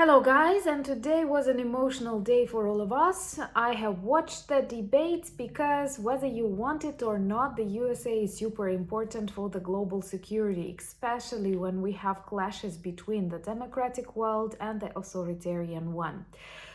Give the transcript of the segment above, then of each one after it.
Hello guys, and today was an emotional day for all of us. I have watched the debates because whether you want it or not, the USA is super important for the global security, especially when we have clashes between the democratic world and the authoritarian one.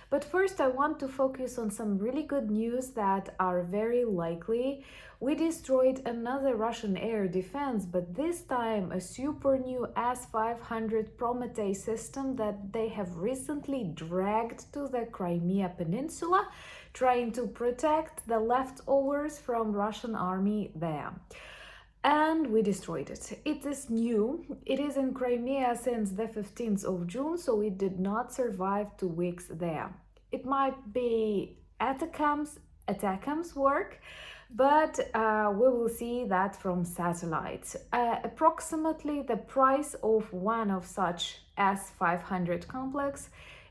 But first, I want to focus on some really good news that are very likely. We destroyed another Russian air defense, but this time a super new S-500 Prometheus system that they have recently dragged to the Crimea Peninsula, trying to protect the leftovers from Russian army there. And we destroyed it. It is new. It is in Crimea since the 15th of June, so it did not survive 2 weeks there. It might be ATACMS work, but we will see that from satellites. Approximately the price of one of such S-500 complex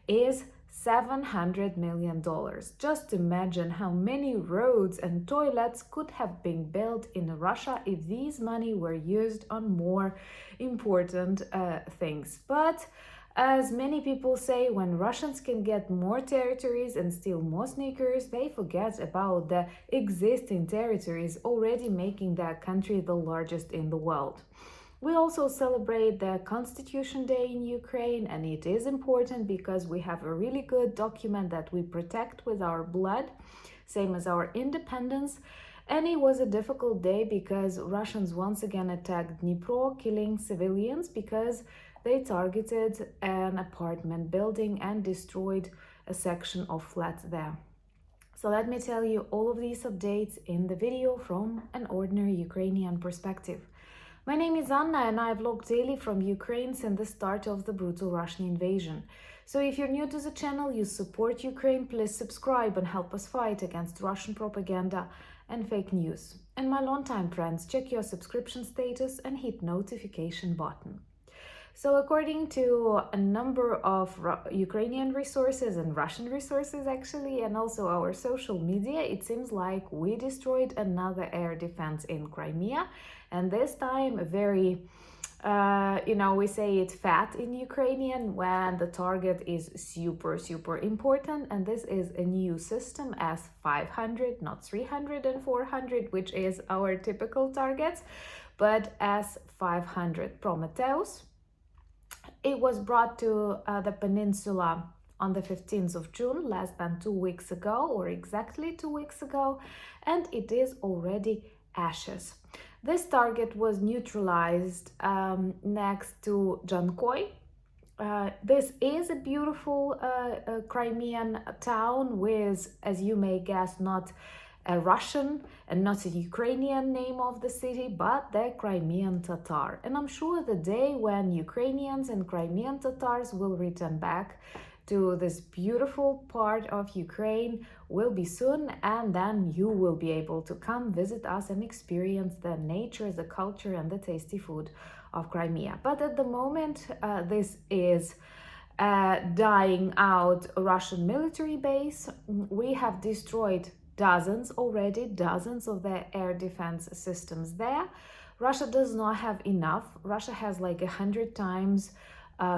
is $700 million. Just imagine how many roads and toilets could have been built in Russia if these money were used on more important things. But as many people say, when Russians can get more territories and steal more sneakers, they forget about the existing territories already making their country the largest in the world. We also celebrate the Constitution Day in Ukraine, and it is important because we have a really good document that we protect with our blood, same as our independence. And it was a difficult day because Russians once again attacked Dnipro, killing civilians because they targeted an apartment building and destroyed a section of flats there. So let me tell you all of these updates in the video from an ordinary Ukrainian perspective. My name is Anna and I vlog daily from Ukraine since the start of the brutal Russian invasion. So if you're new to the channel, you support Ukraine, please subscribe and help us fight against Russian propaganda and fake news. And my longtime friends, check your subscription status and hit notification button. So according to a number of Ukrainian resources and Russian resources actually, and also our social media, it seems like we destroyed another air defense in Crimea. And this time a very, we say it fat in Ukrainian when the target is super important. And this is a new system, S-500, not 300 and 400, which is our typical targets, but S-500 Prometheus. It was brought to the peninsula on the 15th of June, less than 2 weeks ago, or exactly 2 weeks ago, and it is already ashes. This target was neutralized next to DZHANKOI. This is a beautiful Crimean town with, as you may guess, not a Russian and not a Ukrainian name of the city, but the Crimean Tatar. And I'm sure the day when Ukrainians and Crimean Tatars will return back to this beautiful part of Ukraine will be soon, and then you will be able to come visit us and experience the nature, the culture, and the tasty food of Crimea. But at the moment, this is dying out Russian military base. We have destroyed dozens of the air defense systems there. Russia does not have enough. Russia has like 100 times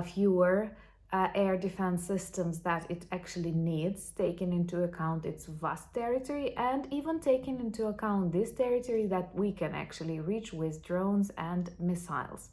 fewer air defense systems that it actually needs, taking into account its vast territory and even taking into account this territory that we can actually reach with drones and missiles.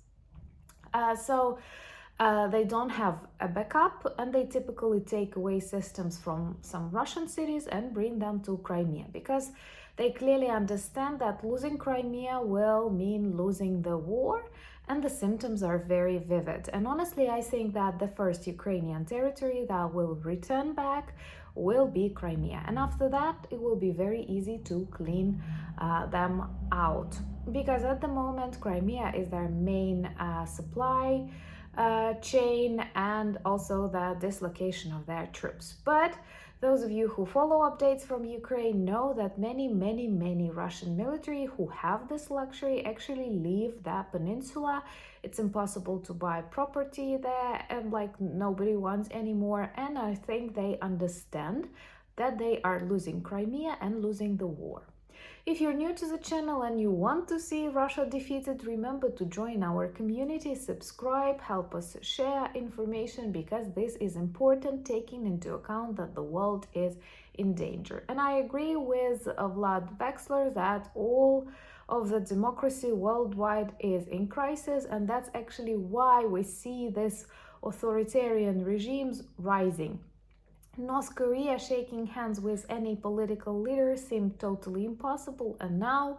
They don't have a backup, and they typically take away systems from some Russian cities and bring them to Crimea because they clearly understand that losing Crimea will mean losing the war, and the symptoms are very vivid. And honestly, I think that the first Ukrainian territory that will return back will be Crimea. And after that, it will be very easy to clean them out because at the moment, Crimea is their main supply chain and also the dislocation of their troops. But those of you who follow updates from Ukraine know that many Russian military who have this luxury actually leave that peninsula. It's impossible to buy property there and like nobody wants anymore. And I think they understand that they are losing Crimea and losing the war. If you're new to the channel and you want to see Russia defeated, remember to join our community, subscribe, help us share information, because this is important, taking into account that the world is in danger. And I agree with Vlad Vexler that all of the democracy worldwide is in crisis, and that's actually why we see this authoritarian regimes rising. North Korea shaking hands with any political leader seemed totally impossible, and now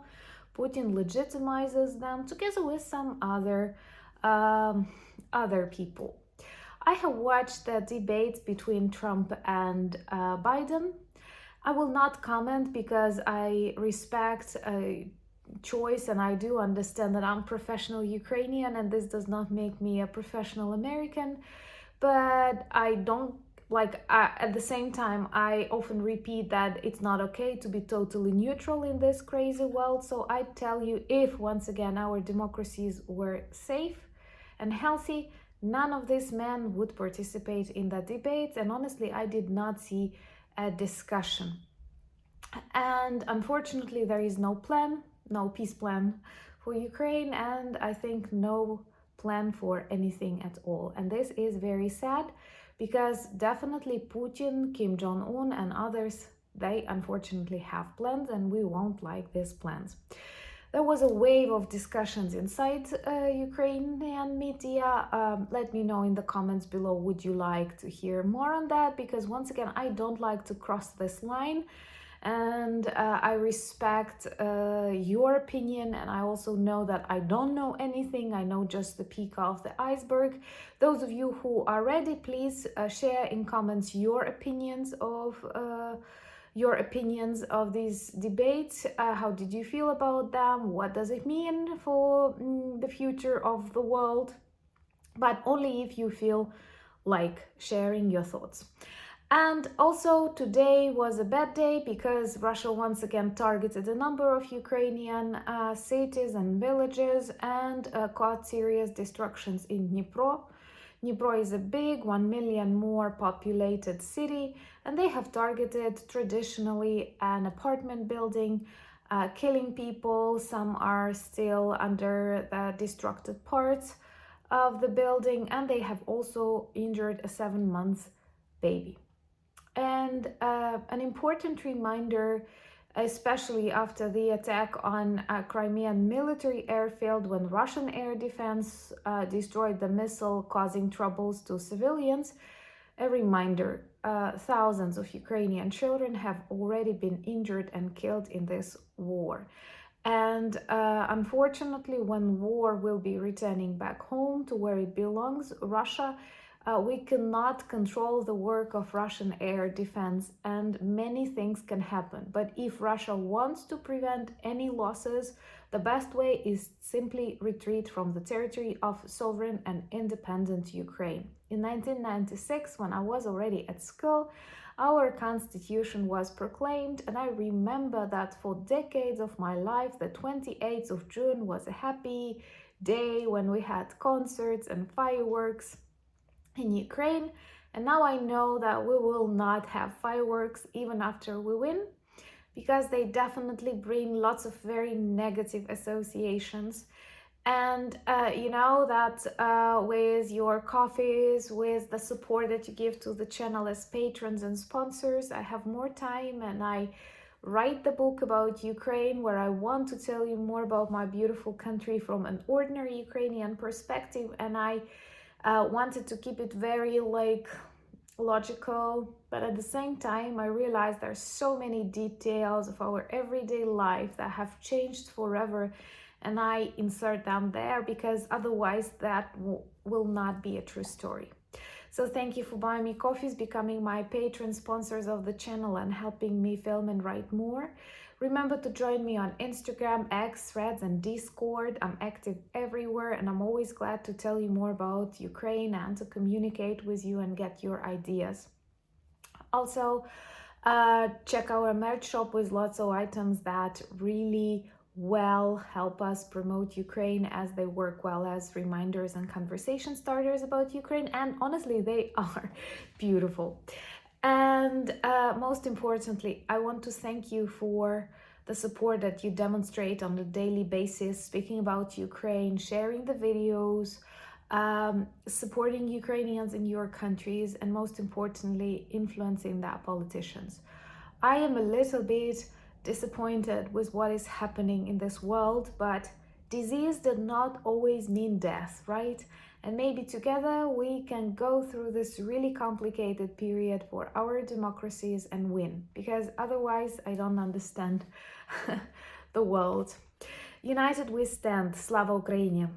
Putin legitimizes them together with some other people. I have watched the debates between Trump and Biden. I will not comment because I respect choice, and I do understand that I'm professional Ukrainian and this does not make me a professional American, but I don't at the same time, I often repeat that it's not okay to be totally neutral in this crazy world. So I tell you, if once again our democracies were safe and healthy, none of these men would participate in the debates, and honestly I did not see a discussion. And unfortunately there is no peace plan for Ukraine, and I think no plan for anything at all. And this is very sad, because definitely Putin, Kim Jong-un and others, they unfortunately have plans, and we won't like these plans. There was a wave of discussions inside Ukrainian media. Let me know in the comments below, would you like to hear more on that? Because once again, I don't like to cross this line, and I respect your opinion, and I also know that I don't know anything. I know just the peak of the iceberg. Those of you who are ready, please share in comments your opinions of these debates. How did you feel about them? What does it mean for the future of the world? But only if you feel like sharing your thoughts. And also today was a bad day because Russia once again targeted a number of Ukrainian cities and villages and caused serious destructions in Dnipro. Dnipro is a big 1 million more populated city, and they have targeted traditionally an apartment building, killing people. Some are still under the destructed parts of the building, and they have also injured a 7-month baby. And an important reminder, especially after the attack on a Crimean military airfield, when Russian air defense destroyed the missile, causing troubles to civilians. A reminder, thousands of Ukrainian children have already been injured and killed in this war. And unfortunately, when war will be returning back home to where it belongs, Russia, we cannot control the work of Russian air defense, and many things can happen. But if Russia wants to prevent any losses, the best way is simply retreat from the territory of sovereign and independent Ukraine. In 1996, when I was already at school, our constitution was proclaimed, and I remember that for decades of my life, the 28th of June was a happy day when we had concerts and fireworks in Ukraine. And now I know that we will not have fireworks even after we win, because they definitely bring lots of very negative associations. And you know that with your coffees, with the support that you give to the channel as patrons and sponsors, I have more time, and I write the book about Ukraine, where I want to tell you more about my beautiful country from an ordinary Ukrainian perspective. And I wanted to keep it very logical, but at the same time I realized there's so many details of our everyday life that have changed forever, and I insert them there because otherwise that will not be a true story. So thank you for buying me coffees, becoming my patron sponsors of the channel, and helping me film and write more. Remember to join me on Instagram, X, Threads and Discord. I'm active everywhere, and I'm always glad to tell you more about Ukraine and to communicate with you and get your ideas. Also, check our merch shop with lots of items that really well help us promote Ukraine, as they work well as reminders and conversation starters about Ukraine, and honestly they are beautiful. And most importantly, I want to thank you for the support that you demonstrate on a daily basis, speaking about Ukraine, sharing the videos, supporting Ukrainians in your countries, and most importantly, influencing that politicians. I am a little bit disappointed with what is happening in this world, but disease did not always mean death, right? And maybe together we can go through this really complicated period for our democracies and win, because otherwise I don't understand the world. United we stand. Slava Ukraini!